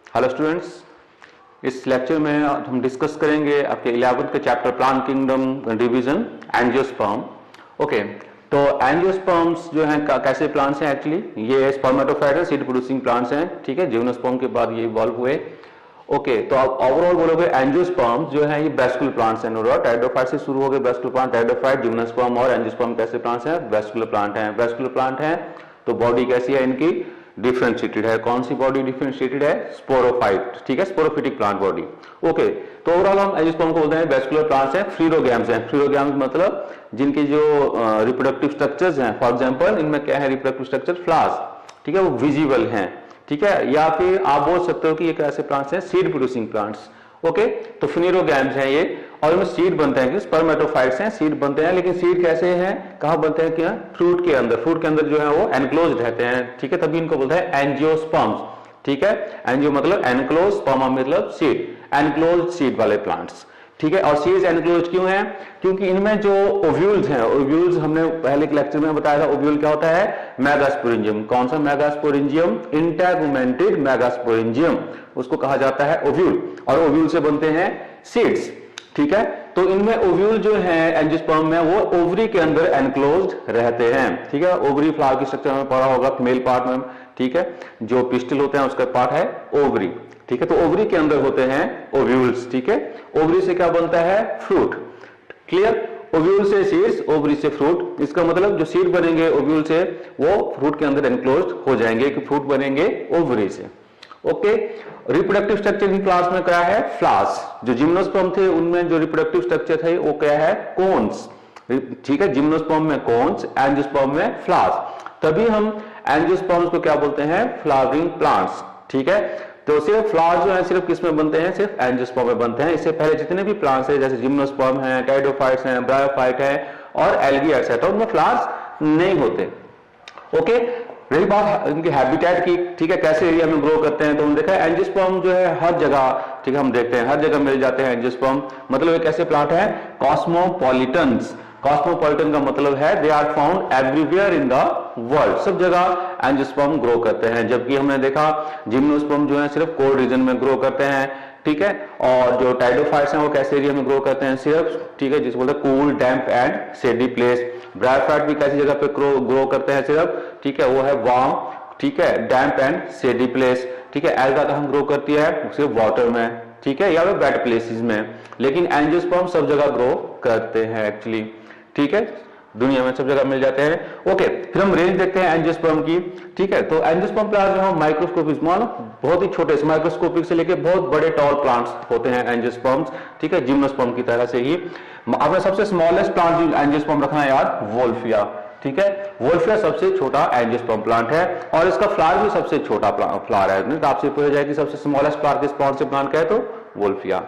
Hello students, इस lecture में हम डिस्कस करेंगे आपके 11th के chapter plant kingdom division angiosperm. Okay, तो एंजियोस्पर्म्स जो हैं कैसे प्लांट्स हैं एक्चुअली, ये स्पर्मेटोफाइट सीड प्रोड्यूसिंग प्लांट्स हैं, ठीक है। जिम्नोस्पर्म के बाद ये इवॉल्व हुए। ओके, तो आप ओवरऑल बोलोगे एंजियोस्पर्म्स जो है ये वेस्कुलर प्लांट्स हैं। नोट टाइडोफाइट से शुरू हो गए वेस्कुलर प्लांट, टाइडोफाइट, जिम्नोस्पर्म और एंजियोस्पर्म कैसे प्लांट्स हैं? वेस्कुलर प्लांट हैं। वेस्कुलर प्लांट हैं तो बॉडी कैसी है इनकी? डिफरेंशिएटेड है। कौन सी बॉडी डिफरेंशिएटेड है? स्पोरोफाइट, ठीक है, स्पोरोफिटिक प्लांट बॉडी। ओके, तो ओवरऑल हम एंजियोस्पर्म को बोलते हैं वेस्कुलर प्लांट्स हैं। फ्लोरोगैम्स हैं। फ्लोरोगैम्स मतलब जिनकी जो रिप्रोडक्टिव स्ट्रक्चर्स हैं, फॉर एग्जांपल इनमें क्या है रिप्रोडक्टिव स्ट्रक्चर? फ्लावर्स, ठीक है, वो विजिबल हैं, ठीक है। या फिर आप बोल सकते हो कि ये कैसे प्लांट्स हैं? Seed producing plants. ओके, तो फ्लोरोगैम्स हैं ये, और इनमें सीड बनते हैं, स्पर्मेटोफाइट्स हैं, सीड बनते हैं। लेकिन सीड कैसे हैं, कहां बनते हैं? क्या? फ्रूट के अंदर। फ्रूट के अंदर जो है वो एनक्लोज रहते हैं, ठीक है, तभी इनको बोलते हैं एंजियोस्पर्म्स, ठीक है। एंजियो मतलब एनक्लोज, स्पर्मा मतलब सीड, एनक्लोज सीड वाले प्लांट्स, ठीक है। और सीड्स एनक्लोज क्यों है? क्योंकि इनमें जो ओव्यूल्स हैं, ओव्यूल्स हमने पहले के लेक्चर में बताया था, ओव्यूल क्या होता है? मेगास्पोरेंजियम। कौन सा मेगास्पोरेंजियम? इंटेगुमेंटेड मेगास्पोरेंजियम, उसको कहा जाता है ओव्यूल, और ओव्यूल से बनते हैं सीड्स, ठीक है। तो इनमें ओव्यूल जो है एंजियोस्पर्म में वो ओवरी के अंदर एनक्लोज्ड रहते हैं, ठीक है। ओवरी फ्लावर की स्ट्रक्चर में पढ़ा होगा मेल पार्ट में, ठीक है। जो पिस्टल होते हैं उसका पार्ट है ओवरी, ठीक है। तो ओवरी के अंदर होते हैं ओव्यूल्स, ठीक है। ओवरी से क्या बनता है? Fruit, clear. ओव्यूल से सीड्स, ओवरी से फ्रूट। इसका मतलब जो सीड बनेंगे ओव्यूल से वो फ्रूट के अंदर एनक्लोज्ड हो जाएंगे, कि फ्रूट बनेंगे ओवरी से। ओके, रिप्रोडक्टिव स्ट्रक्चर की क्लास में क्या है? फ्लावर्स। जो जिम्नोस्पर्म थे उनमें जो रिप्रोडक्टिव स्ट्रक्चर थे वो क्या है? कोन्स, ठीक है। जिम्नोस्पर्म में कोन्स, एंजियोस्पर्म में फ्लावर्स। तभी हम एंजियोस्पर्म्स को क्या बोलते हैं? फ्लावरिंग प्लांट्स, ठीक है। तो सिर्फ फ्लावर्स जो है सिर्फ किस में बनते हैं? सिर्फ एंजियोस्पर्म में बनते हैं। इससे पहले जितने भी प्लांट्स है जैसे जिम्नोस्पर्म है, टाइडोफाइट्स हैं, ब्रायोफाइट है और एल्गी एटसेट्रा, उनमें फ्लावर्स नहीं होते। ओके, रही बात इनके हैबिटेट की, ठीक है, कैसे एरिया में ग्रो करते हैं, तो हमने देखा है एंजियोस्पर्म जो है हर जगह, ठीक है, हम देखते हैं हर जगह मिल जाते हैं एंजियोस्पर्म। मतलब ये कैसे प्लांट है? कॉस्मोपॉलिटन्स। कॉस्मोपॉलिटन का मतलब है they are found everywhere in the world, सब जगह एंजियोस्पर्म ग्रो करते हैं। जबकि हमने देखा जिम्नोस्पर्म जो है सिर्फ कोल्ड रीजन में ग्रो करते हैं, ठीक है। और जो टाइडोफाइट्स हैं वो कैसे एरिया में ग्रो करते हैं? सिर्फ, ठीक है, जिसको बोलते हैं cool, damp and shady place. Bryophyte भी कैसी जगह पे ग्रो करते हैं? सिर्फ, ठीक है, वो है वार्म, ठीक है, डैम्प एंड शेडी प्लेस, ठीक है। एल्गा कहां ग्रो करती है? सिर्फ वाटर में, ठीक है, या फिर वेट प्लेसेस में। लेकिन एंजियोस्पर्म सब जगह ग्रो करते हैं एक्चुअली, ठीक है, दुनिया में सब जगह मिल जाते हैं। ओके, फिर हम रेंज देखते हैं एंजियोस्पर्म की, ठीक है। तो एंजियोस्पर्म प्लांट जो है माइक्रोस्कोपिक, बहुत ही छोटे माइक्रोस्कोपिक से लेके बहुत बड़े टॉल प्लांट्स होते हैं एंजियोस्पर्म्स, ठीक है, जिम्नोस्पर्म की तरह से ही। आपने सबसे स्मॉलेस्ट प्लांट जो एंजियोस्पर्म रखना है याद, वोल्फिया, ठीक है। वोल्फिया सबसे छोटा एंजियोस्पर्म प्लांट है और इसका फ्लावर भी सबसे छोटा फ्लावर है। तो आपसे पूछा जाए कि सबसे स्मॉलेस्ट फ्लावर किस कौन से प्लांट का है, तो वोल्फिया।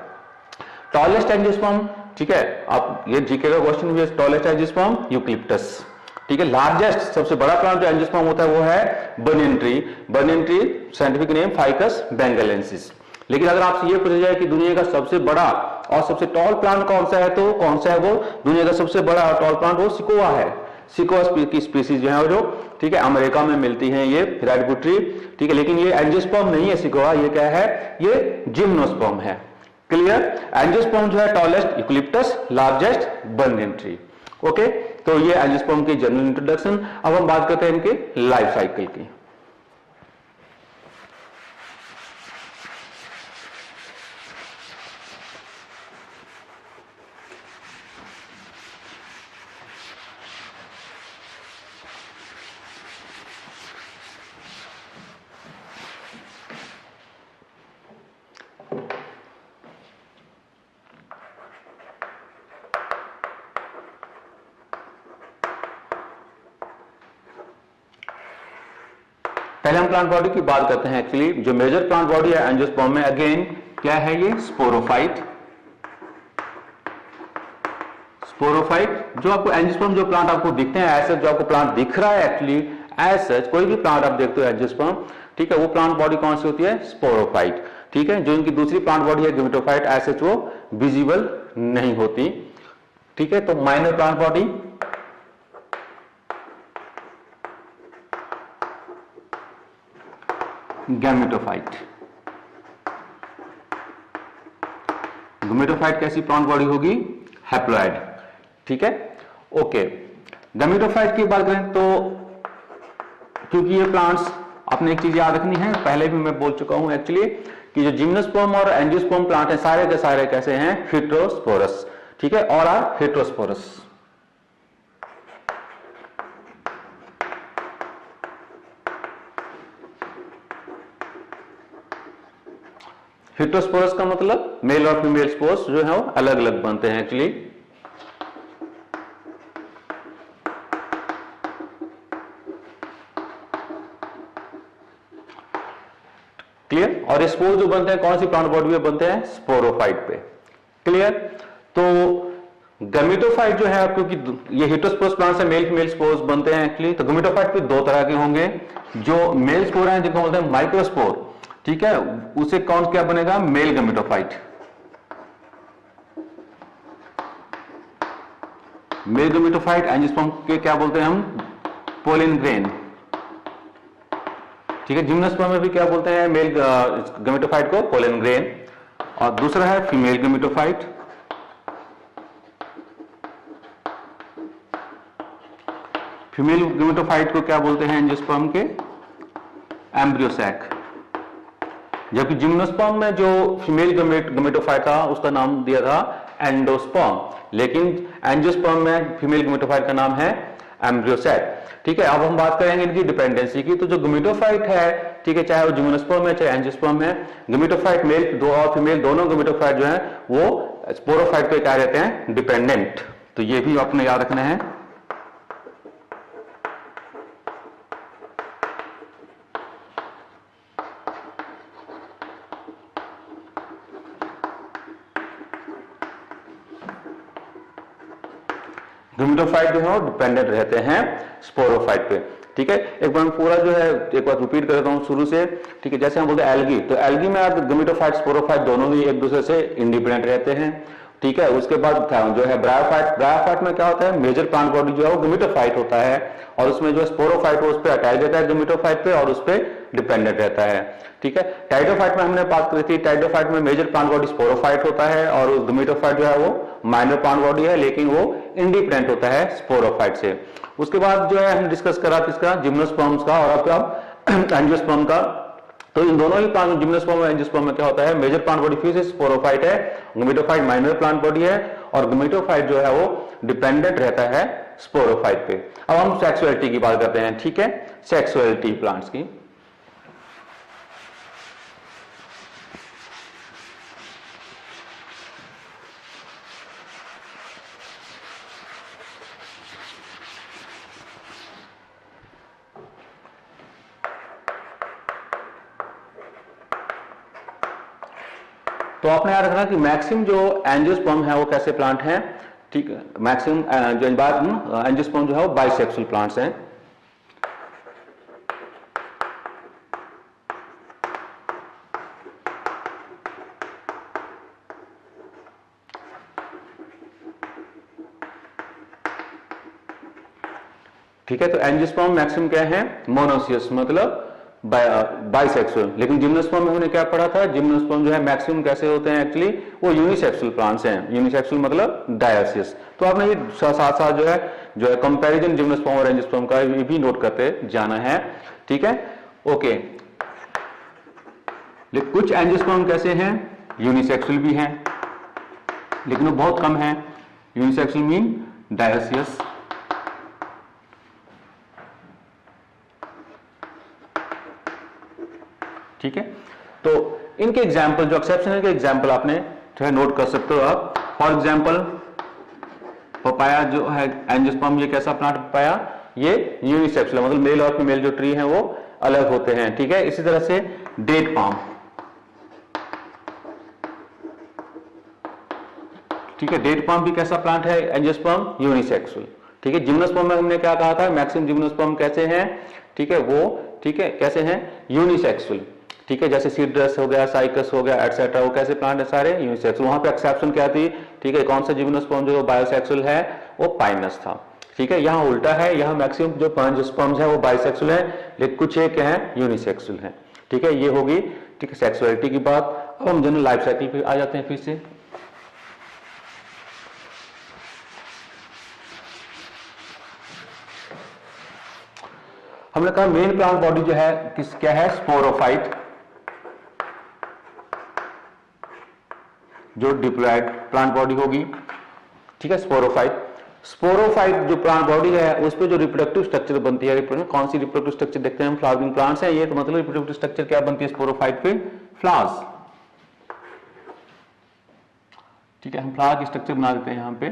टॉलेस्ट एंजियोस्पर्म, ठीक है, आप ये जीके का क्वेश्चन भी है, टॉलेस्ट एंजियोस्पर्म यूकलिप्टस, ठीक है। लार्जेस्ट सबसे बड़ा प्लांट जो एंजियोस्पर्म होता है वो है banyan tree. Banyan tree scientific name ficus benghalensis. लेकिन अगर आपसे ये पूछा जाए कि दुनिया का सबसे बड़ा और सबसे टॉल प्लांट कौन सा है, तो कौन सा है वो? दुनिया का सबसे बड़ा और टॉल प्लांट वो सिकोआ है। सिकोआ की स्पीसीज जो है जो, ठीक है, अमेरिका में मिलती है ये रेडवुड ट्री, ठीक है। लेकिन ये एंजियोस्पर्म नहीं है सिकोआ, ये क्या है? ये जिम्नोस्पर्म है, क्लियर। एंजियोस्पर्म जो है tallest eucalyptus, largest banyan tree. Okay, तो ये एंजियोस्पर्म की जनरल इंट्रोडक्शन। अब हम बात करते हैं इनके लाइफ साइकिल की। पहले हम प्लांट बॉडी की बात करते हैं। एक्चुअली जो मेजर प्लांट बॉडी है एंजियोस्पर्म में, अगेन क्या है ये? स्पोरोफाइट। स्पोरोफाइट जो आपको एंजियोस्पर्म जो प्लांट आपको दिखते हैं ऐसे, जो आपको प्लांट दिख रहा है एक्चुअली एज सच, कोई भी प्लांट आप देखते हो एंजियोस्पर्म, ठीक है, वो प्लांट बॉडी कौन सी होती है? स्पोरोफाइट, ठीक है। जो इनकी दूसरी प्लांट बॉडी है गेमेटोफाइट, एज सच वो विजिबल नहीं होती, ठीक है। तो माइनर प्लांट बॉडी, गैमेटोफाइट, गमेटोफाइट कैसी प्लांट बॉडी होगी? हैप्लॉइड। ठीक है, ओके। गमेटोफाइट की बात करें तो क्योंकि ये प्लांट्स, आपने एक चीज याद रखनी है, पहले भी मैं बोल चुका हूं एक्चुअली, कि जो जिम्नोस्पर्म और एंजियोस्पर्म प्लांट है सारे के सारे कैसे हैं? हेटेरोस्पोरस। ठीक है, और आर हेटेरोस्पोरस। हेटेरोस्पोरस का मतलब मेल और फीमेल स्पोर्स जो है वो अलग अलग बनते हैं एक्चुअली। क्लियर? और स्पोर जो बनते हैं कौन सी प्लांट बॉडी में बनते हैं? स्पोरोफाइट पे। क्लियर? तो गमेटोफाइट जो है, क्योंकि ये हेटेरोस्पोरस प्लांट से मेल फीमेल स्पोर्स बनते हैं एक्चुअली, तो गमेटोफाइट भी दो तरह के होंगे। जो मेल स्पोर हैं जिनको बोलते हैं माइक्रोस्पोर, ठीक है, उसे कौन क्या बनेगा? मेल गमेटोफाइट। मेल गमेटोफाइट एंजियोस्पर्म के क्या बोलते हैं हम? Pollen grain. ठीक है, जिम्नोस्पर्म में भी क्या बोलते हैं? मेल गमेटोफाइट को पोलन ग्रेन। और दूसरा है फीमेल गमेटोफाइट। फीमेल गमेटोफाइट को क्या बोलते हैं एंजियोस्पर्म के? एम्ब्रियोसैक। जबकि जिम्नोस्पर्म में जो फीमेल गमेटोफाइट था उसका नाम दिया था एंडोस्पर्म, लेकिन एंजियोस्पर्म में फीमेल गमेटोफाइट का नाम है एम्ब्रियोसैक। ठीक है, अब हम बात करेंगे इनकी डिपेंडेंसी की। तो जो गमेटोफाइट है, ठीक है, चाहे वो जिम्नोस्पर्म है चाहे एंजियोस्पर्म है, गमेटोफाइट मेल दो और फीमेल दोनों गमेटोफाइट जो है वो स्पोरोफाइट पे क्या रहते हैं? डिपेंडेंट। तो ये भी आपने याद रखना है। गमेटोफाइट जो है वो डिपेंडेंट रहते हैं स्पोरोफाइट पे। ठीक है, एक बार पूरा जो है एक बार रिपीट कर देता हूं शुरू से। ठीक है, जैसे हम बोलते हैं एल्गी, तो एल्गी में आप गमेटोफाइट स्पोरोफाइट दोनों ही एक दूसरे से इंडिपेंडेंट रहते हैं। ठीक है, उसके बाद जो है ब्रायोफाइट, ब्रायोफाइट में क्या होता है? मेजर प्लांट बॉडी जो है वो गमेटोफाइट होता है, और उसमें जो स्पोरोफाइट है उस पर अटैच रहता है गमेटोफाइट पे और उस पर डिपेंडेंट रहता है। ठीक है, टाइडोफाइट में हमने बात करी थी, टाइडोफाइट में मेजर प्लांट बॉडी स्पोरोफाइट होता है और गमेटोफाइट जो है वो माइनर प्लांट बॉडी है, लेकिन वो इंडिपेंडेंट होता है स्पोरोफाइट से। उसके बाद जो है हम डिस्कस करा किसका? जिम्नोस्पर्म्स का, और अब एंजियोस्पर्म का। तो इन दोनों ही प्लांट, जिम्नोस्पर्म और एंजियोस्पर्म में क्या होता है? मेजर प्लांट बॉडी फिर से स्पोरोफाइट है, गमेटोफाइट माइनर प्लांट बॉडी है, और गमेटोफाइट जो है वो डिपेंडेंट रहता है स्पोरोफाइट पे। अब हम सेक्सुअलिटी की बात करते हैं। ठीक है, सेक्सुअलिटी प्लांट्स की। तो आपने याद रखना कि मैक्सिमम जो एंजियोस्पर्म है वो कैसे प्लांट हैं? ठीक है, मैक्सिमम जो एंजियोस्पर्म जो है वो बाइसेक्सुअल प्लांट्स हैं। ठीक है, तो एंजियोस्पर्म मैक्सिमम क्या है? मोनोसियस, मतलब बाइसेक्सुअल। लेकिन जिम्नोस्पर्म में हमने क्या पढ़ा था? जिम्नोस्पर्म जो है मैक्सिमम कैसे होते हैं एक्चुअली? वो यूनिसेक्सुअल प्लांट्स हैं। यूनिसेक्सुअल मतलब डायोसियस। तो आपने ये साथ साथ जो है कंपैरिजन जिम्नोस्पर्म और एंजियोस्पर्म का ये भी नोट करते जाना है। ठीक है, ओके। लेकिन कुछ एंजियोस्पर्म कैसे हैं? यूनिसेक्सुअल भी हैं, लेकिन वो बहुत कम है। Unisexual mean dioecious. ठीक है, तो इनके एग्जाम्पल, जो एक्सेप्शनल के एग्जाम्पल आपने जो है नोट कर सकते हो आप। फॉर एग्जाम्पल पपाया जो है एंजियोस्पर्म, ये कैसा प्लांट? पपाया ये यूनिसेक्सुअल, मतलब मेल और फीमेल जो ट्री हैं वो अलग होते हैं। ठीक है, इसी तरह से डेट पाम। ठीक है, डेट पाम भी कैसा प्लांट है? Angiosperm unisexual. ठीक है, जिम्नोस्पर्म में हमने क्या कहा था? मैक्सिमम जिम्नोस्पर्म कैसे हैं? ठीक है, वो ठीक है कैसे हैं? यूनिसेक्सुअल। ठीक है, जैसे सीड्रस हो गया, साइकस हो गया, एटसेट्रा, वो कैसे प्लांट है? सारे यूनिसेक्सुअल। वहां पे एक्सेप्शन क्या थी? ठीक है, कौन सा जिम्नोस्पर्म जो बायोसेक्सुअल है? वो पाइनस था। ठीक है, यहाँ उल्टा है, यहाँ मैक्सिमम जो एंजियोस्पर्म्स है वो बाइसेक्सुअल है, लेकिन कुछ एक क्या है? यूनिसेक्सुअल है। ठीक है, ये होगी ठीक है सेक्सुअलिटी की बात। अब हम जनरल लाइफ साइकिल पे आ जाते हैं फिर से। हमने कहा मेन प्लांट बॉडी जो है क्या है, स्पोरोफाइट, जो डिप्लॉयड प्लांट बॉडी होगी, ठीक है, स्पोरोफाइट। स्पोरोफाइट जो प्लांट बॉडी है उस पे जो रिप्रोडक्टिव स्ट्रक्चर बनती है, कौन सी रिप्रोडक्टिव स्ट्रक्चर देखते हैं हम, फ्लावरिंग प्लांट्स है ये, तो मतलब रिप्रोडक्टिव स्ट्रक्चर क्या बनती है स्पोरोफाइट पे, फ्लावर्स, ठीक है, हम फ्लावर की स्ट्रक्चर बना देते हैं यहां पे,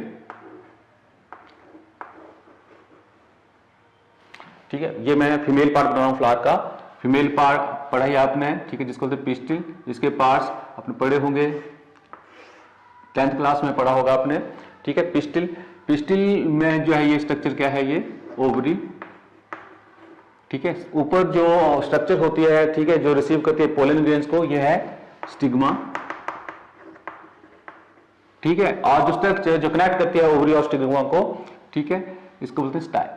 ठीक है। ये मैं फीमेल पार्ट बना रहा हूं फ्लावर का, फीमेल पार्ट पढ़ा ही आपने, ठीक है, जिसको बोलते हैं पिस्टिल, इसके पार्ट्स अपने पढ़े होंगे 10th क्लास में पढ़ा होगा आपने, ठीक है। पिस्टिल, पिस्टिल में जो है ये स्ट्रक्चर क्या है, ये ओवरी, ठीक है, ऊपर जो स्ट्रक्चर होती है, ठीक है, जो रिसीव करती है पोलन ग्रेन्स को, ये है स्टिग्मा, ठीक है, और जो स्ट्रक्चर जो कनेक्ट करती है ओवरी और स्टिग्मा को, ठीक है, इसको बोलते हैं स्टाइल।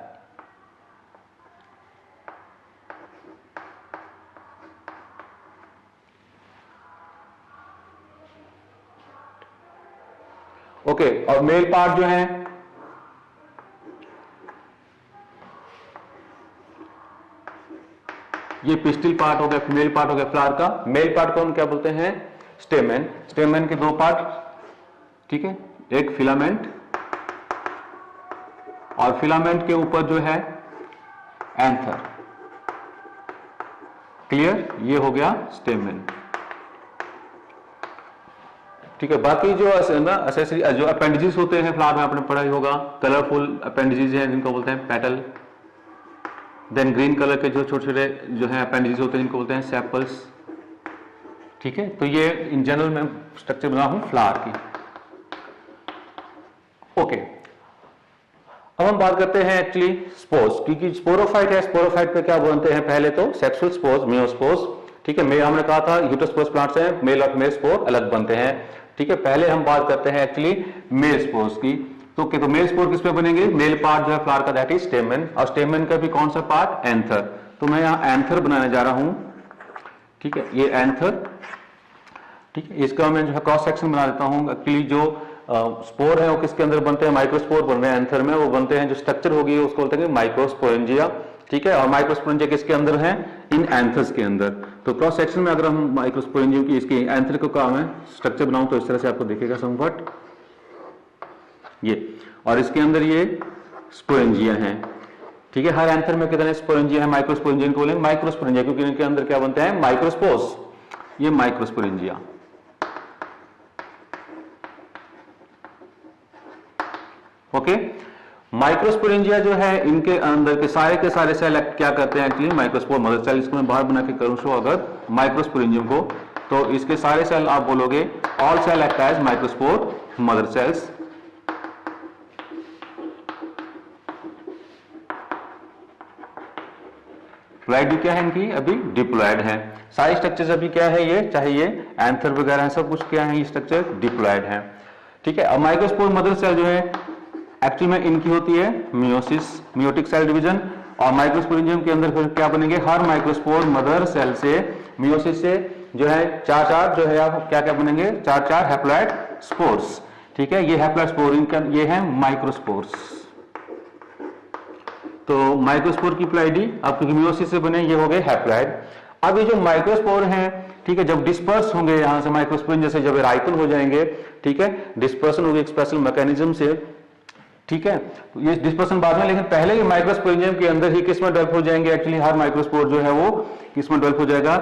ओके, और मेल पार्ट जो है ये पिस्टिल पार्ट हो गया, फीमेल पार्ट हो गया फ्लावर का। मेल पार्ट को हम क्या बोलते हैं, स्टेमेन। स्टेमेन के दो पार्ट, ठीक है, एक फिलामेंट और फिलामेंट के ऊपर जो है एंथर, क्लियर, ये हो गया स्टेमेन, ठीक है। बाकी जो एसेसरी जो अपेंडिजेस होते हैं फ्लावर में आपने पढ़ा ही होगा, कलरफुल अपेंडिजेस हैं जिनको बोलते हैं पेटल, देन ग्रीन कलर के जो छोटे छोटे जो है अपेंडिजेस होते हैं जिनको बोलते हैं सेपल्स, ठीक है। तो ये इन जनरल मैं स्ट्रक्चर बना हूं फ्लावर की। ओके, अब हम बात करते हैं एक्चुअली स्पोर्स, क्योंकि स्पोरोफाइट है, स्पोरोफाइट पे क्या बनते हैं, पहले तो सेक्सुअल स्पोर्स, मियोस्पोर्स, ठीक है। मेल हमने कहा था यूटोस्पोर्स प्लांट्स हैं, मेल और फीमेल स्पोर अलग बनते हैं, ठीक है। पहले हम बात करते हैं एक्चुअली मेल स्पोर्स की। तो मेल स्पोर किस पे बनेंगे, मेल पार्ट जो है फ्लावर का दैट इज स्टेमन, और स्टेमन का भी कौन सा पार्ट, एंथर। तो मैं यहां एंथर बनाने जा रहा हूं, ठीक है, ये एंथर, ठीक है। इसका मैं जो है क्रॉस सेक्शन बना देता हूं। एक्चुअली जो स्पोर है वो किसके अंदर बनते हैं, माइक्रोस्पोर बन रहे हैं एंथर में, वो बनते हैं, जो स्ट्रक्चर होगी उसको बोलते हैं माइक्रोस्पोरेंजिया, ठीक है। और माइक्रोस्पोरेंजिया किसके अंदर है, इन एंथर्स के अंदर। तो क्रॉस सेक्शन में अगर हम माइक्रोस्पोरेंजियम की इसकी एंथर को काम है स्ट्रक्चर बनाऊं तो इस तरह से आपको दिखेगा समवट ये, और इसके अंदर ये स्पोरेंजिया है, ठीक है। हर एंथर में कितने स्पोरेंजिया है, माइक्रोस्पोरेंजिया को बोलेंगे माइक्रोस्पोरेंजिया, क्योंकि इनके अंदर क्या बनते हैं, माइक्रोस्पोर्स, ये माइक्रोस्पोरेंजिया, ओके। माइक्रोस्पोरेंजिया जो है इनके अंदर के सारे सेल क्या करते हैं एक्चुअली, माइक्रोस्पोर मदर सेल, इसको मैं बाहर बना के करूं शो अगर माइक्रोस्पोरेंजियम को, तो इसके सारे सेल आप बोलोगे all cell act as microspore mother cells. Diploid क्या है इनकी, अभी डिप्लॉयड है। सारे स्ट्रक्चर्स अभी क्या है, ये चाहे ये एंथर वगैरह है, सब कुछ क्या है, ये स्ट्रक्चर डिप्लॉयड है, ठीक है। अब माइक्रोस्पोर मदर सेल जो है एक्चुअली में इनकी होती है मियोसिस, मियोटिक सेल डिवीजन, और माइक्रोस्पोरेंजियम के अंदर फिर क्या बनेंगे, हर माइक्रोस्पोर मदर सेल से मियोसिस से जो है चार जो है आप क्या क्या बनेंगे, चार हैप्लॉइड स्पोर्स, ठीक है। ये हैप्लॉइड स्पोर इनका ये है माइक्रोस्पोर्स। तो माइक्रोस्पोर की प्लाइडी अब क्योंकि मियोसिस से बने ये हो गए हैप्लॉइड। अब ये जो माइक्रोस्पोर हैं, ठीक है, जब डिस्पर्स होंगे यहां से माइक्रोस्पोर जैसे जब राइकन हो जाएंगे, ठीक है, डिस्पर्सन होगी एक स्पेशल मैकेनिज्म से, ठीक है। ये डिस्पर्सन बाद में, लेकिन पहले ये माइक्रोस्पोरेंजियम के अंदर ही किस में डेवलप हो जाएंगे, एक्चुअली हर माइक्रोस्पोर जो है वो किस में डेवलप हो जाएगा,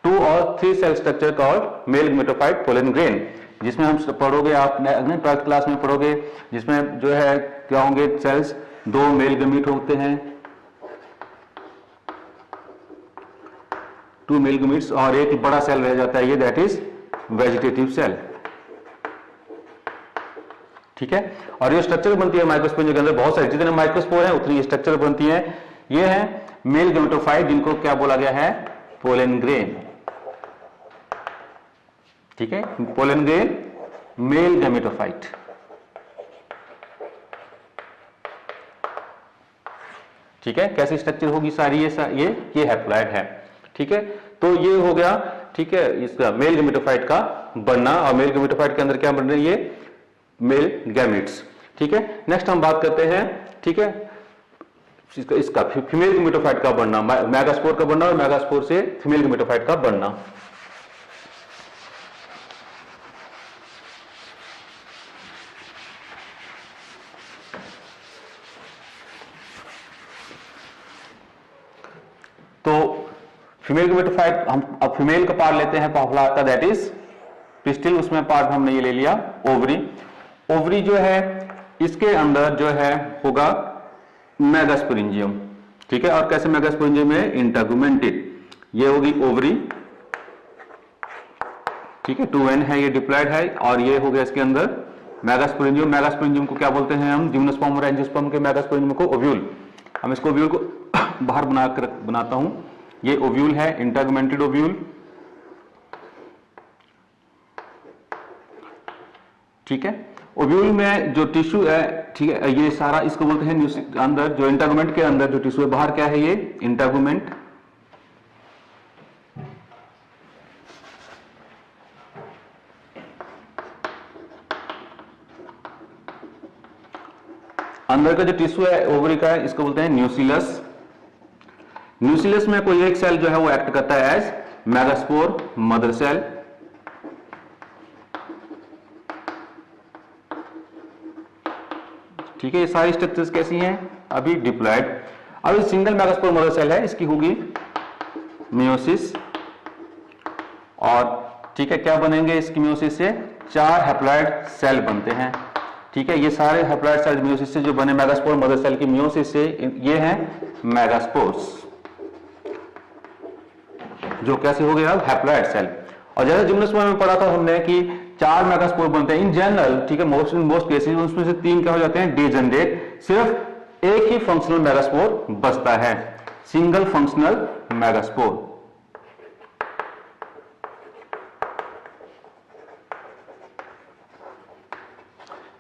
2 और 3 cell structure called male gametophyte pollen grain, जिसमें हम पढ़ोगे आप 12th क्लास में पढ़ोगे, जिसमें जो है क्या होंगे सेल्स, 2 मेल गमीट होते हैं, 2 मेल गमीट्स, और एक बड़ा सेल रह जाता है ये, दैट इज वेजिटेटिव सेल, ठीक है। और ये स्ट्रक्चर बनती है माइक्रोस्पोरेंजियम के अंदर, बहुत सारी जितने माइक्रोस्पोर हैं उतनी ये स्ट्रक्चर बनती है। ये है मेल गमेटोफाइट, जिनको क्या बोला गया है, पोलन ग्रेन, ठीक है, पोलन ग्रेन मेल गमेटोफाइट, ठीक है। कैसी स्ट्रक्चर होगी सारी, ये हैप्लॉइड है, ठीक है। तो ये हो गया, ठीक है, इसका मेल गमेटोफाइट का बनना, और मेल गमेटोफाइट के अंदर क्या बन रही है, मेल गैमेट्स, ठीक है। नेक्स्ट हम बात करते हैं, ठीक है, इसका फीमेल गेमेटोफाइट का बनना, मेगास्पोर का बनना और मेगास्पोर से फीमेल गेमेटोफाइट का बनना। तो फीमेल गेमेटोफाइट, हम अब फीमेल का पार्ट लेते हैं पहला का, दैट इज पिस्टिल। उसमें पार्ट हमने ये ले लिया ओवरी। ओवरी जो है इसके अंदर जो है होगा मेगास्पोरेंजियम, ठीक है। और कैसे मेगास्पोरेंजियम है, इंटरगुमेंटेड। ये होगी ओवरी, ठीक है, 2n है, ये डिप्लॉयड है। और ये हो गया इसके अंदर मेगास्पोरेंजियम। मेगास्पोरेंजियम को क्या बोलते हैं हम, जिम्नोस्पर्म और एंजियोस्पर्म के मेगास्पोरेंजियम को ओव्यूल। हम इसको ओव्यूल को बाहर बनाता हूं, ये ओव्यूल है, इंटरगुमेंटेड ओव्यूल, ठीक है। ओव्यूल में जो टिश्यू है, ठीक है, ये सारा इसको बोलते हैं अंदर जो इंटरगुमेंट के अंदर जो टिश्यू है, बाहर क्या है, ये इंटरगुमेंट। अंदर का जो टिश्यू है ओवरी का है, इसको बोलते हैं न्यूक्लियस। न्यूक्लियस में कोई एक सेल जो है वो एक्ट करता है एज मेगास्पोर मदर सेल, ठीक है। ये सारी स्ट्रक्चर्स कैसी हैं, अभी डिप्लॉयड। अब ये सिंगल मेगास्पोर मदर सेल है, इसकी होगी मियोसिस। और ठीक है, क्या बनेंगे इसकी मियोसिस से, 4 हैप्लॉइड सेल बनते हैं, ठीक है। ये सारे हैप्लॉइड सेल मियोसिस से जो बने मेगास्पोर मदर सेल की मियोसिस से, ये हैं मेगास्पोर्स, जो कैसे हो गया अब हैप्लॉइड सेल। और जैसे जिम्नोस्पर्म में पढ़ा था हमने कि 4 मेगास्पोर बनते हैं इन जनरल, ठीक है, मोस्ट केसेस उसमें से 3 क्या हो जाते हैं, डीजनरेट। सिर्फ एक ही फंक्शनल मेगास्पोर बचता है, सिंगल फंक्शनल मेगास्पोर।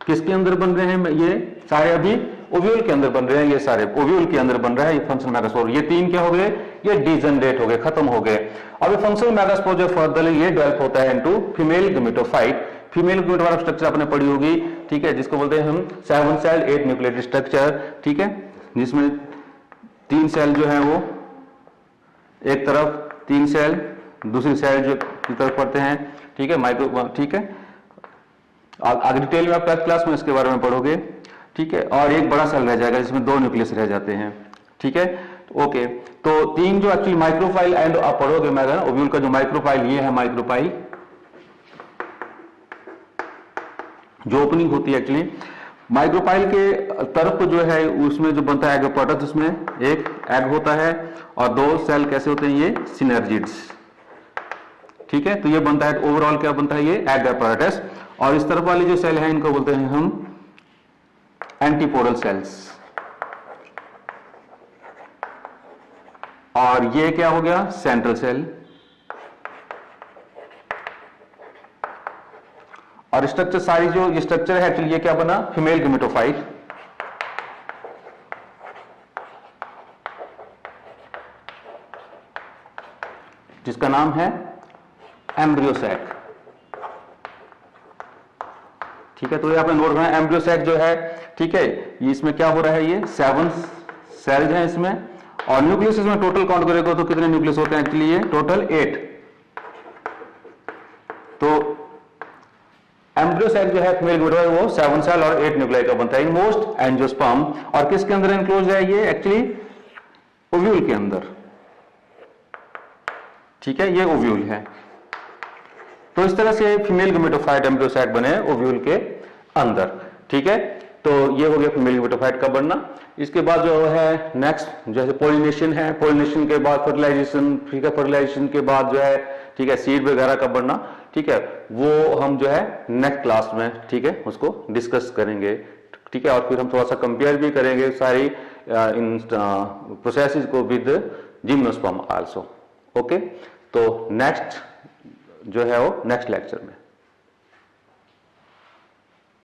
किसके अंदर बन रहे हैं, ये सारे अभी ओव्यूल के अंदर बन रहे हैं, ये सारे ओव्यूल के अंदर बन रहा है ये फंक्शनल मेगास्पोर। ये 3 क्या हो गए, ये डीजनरेट हो गए, खत्म हो गए। अब ये फंक्शनल मेगास्पोर जो फर्दर ये डेवलप होता है into female gametophyte. Female gametophyte structure आपने पढ़ी होगी, ठीक है, जिसको बोलते हैं हम 7 सेल 8 न्यूक्लियेटेड स्ट्रक्चर, ठीक है, जिसमें 3 सेल जो है वो एक तरफ, 3 सेल दूसरी सेल जो की तरफ पढ़ते हैं, ठीक है, माइक्रो, ठीक है। आगे डिटेल में आप क्लास में इसके बारे में पढ़ोगे, ठीक है। और एक बड़ा सेल रह जाएगा जिसमें 2 न्यूक्लियस रह जाते हैं, ठीक है, ओके। तो 3 जो एक्चुअली माइक्रोफाइल एंड आप पढ़ोगे, मैं ओव्यूल का जो माइक्रोफाइल, ये है माइक्रोफाइल जो ओपनिंग होती है एक्चुअली। माइक्रोफाइल के तरफ जो है उसमें जो बनता है एग प्रोडक्ट, उसमें एक एग होता है और 2 सेल कैसे होते हैं, ये सिनर्जिड्स, ठीक है। तो ये बनता है, ओवरऑल क्या बनता है, ये एग एपैरेटस। और इस तरफ वाली जो सेल है इनको बोलते हैं हम एंटीपोडल सेल्स। और ये क्या हो गया, सेंट्रल सेल। और स्ट्रक्चर सारी जो स्ट्रक्चर है एक्चुअली ये क्या बना, फीमेल गेमेटोफाइट, जिसका नाम है एम्ब्रियो सैक, ठीक है। तो ये आपने नोट करना है, एम्ब्रियो सैक जो है, ठीक है, इसमें क्या हो रहा है, ये 7 सेल्स हैं इसमें। और न्यूक्लियस इसमें टोटल काउंट करेगा तो कितने न्यूक्लियस होते हैं एक्चुअली, ये टोटल 8। तो एम्ब्रियो सैक जो है फीमेल गेमेटोफाइट वो 7 सेल और 8 न्यूक्लियाई का बनता है इन मोस्ट एंजियोस्पर्म। और किसके अंदर एनक्लोज है, ये एक्चुअली ओव्यूल के अंदर, ठीक है, ये ओव्यूल है। तो इस तरह से फीमेल गेमेटोफाइट एम्ब्रियो सैक बने ओव्यूल के अंदर, ठीक है। तो ये हो गया फीमेल गेमेटोफाइट का बनना। इसके बाद जो है नेक्स्ट जैसे पोलिनेशन है, पोलिनेशन के बाद फर्टिलाइजेशन, ठीक है, फर्टिलाइजेशन के बाद जो है, ठीक है, सीड वगैरह का बनना, ठीक है, वो हम जो है नेक्स्ट क्लास में, ठीक है, उसको डिस्कस करेंगे, ठीक है। और फिर हम थोड़ा सा कंपेयर भी करेंगे सारी इन प्रोसेसेस को विद जिम्नोस्पर्म आल्सो, ओके। तो नेक्स्ट जो है वो नेक्स्ट लेक्चर में।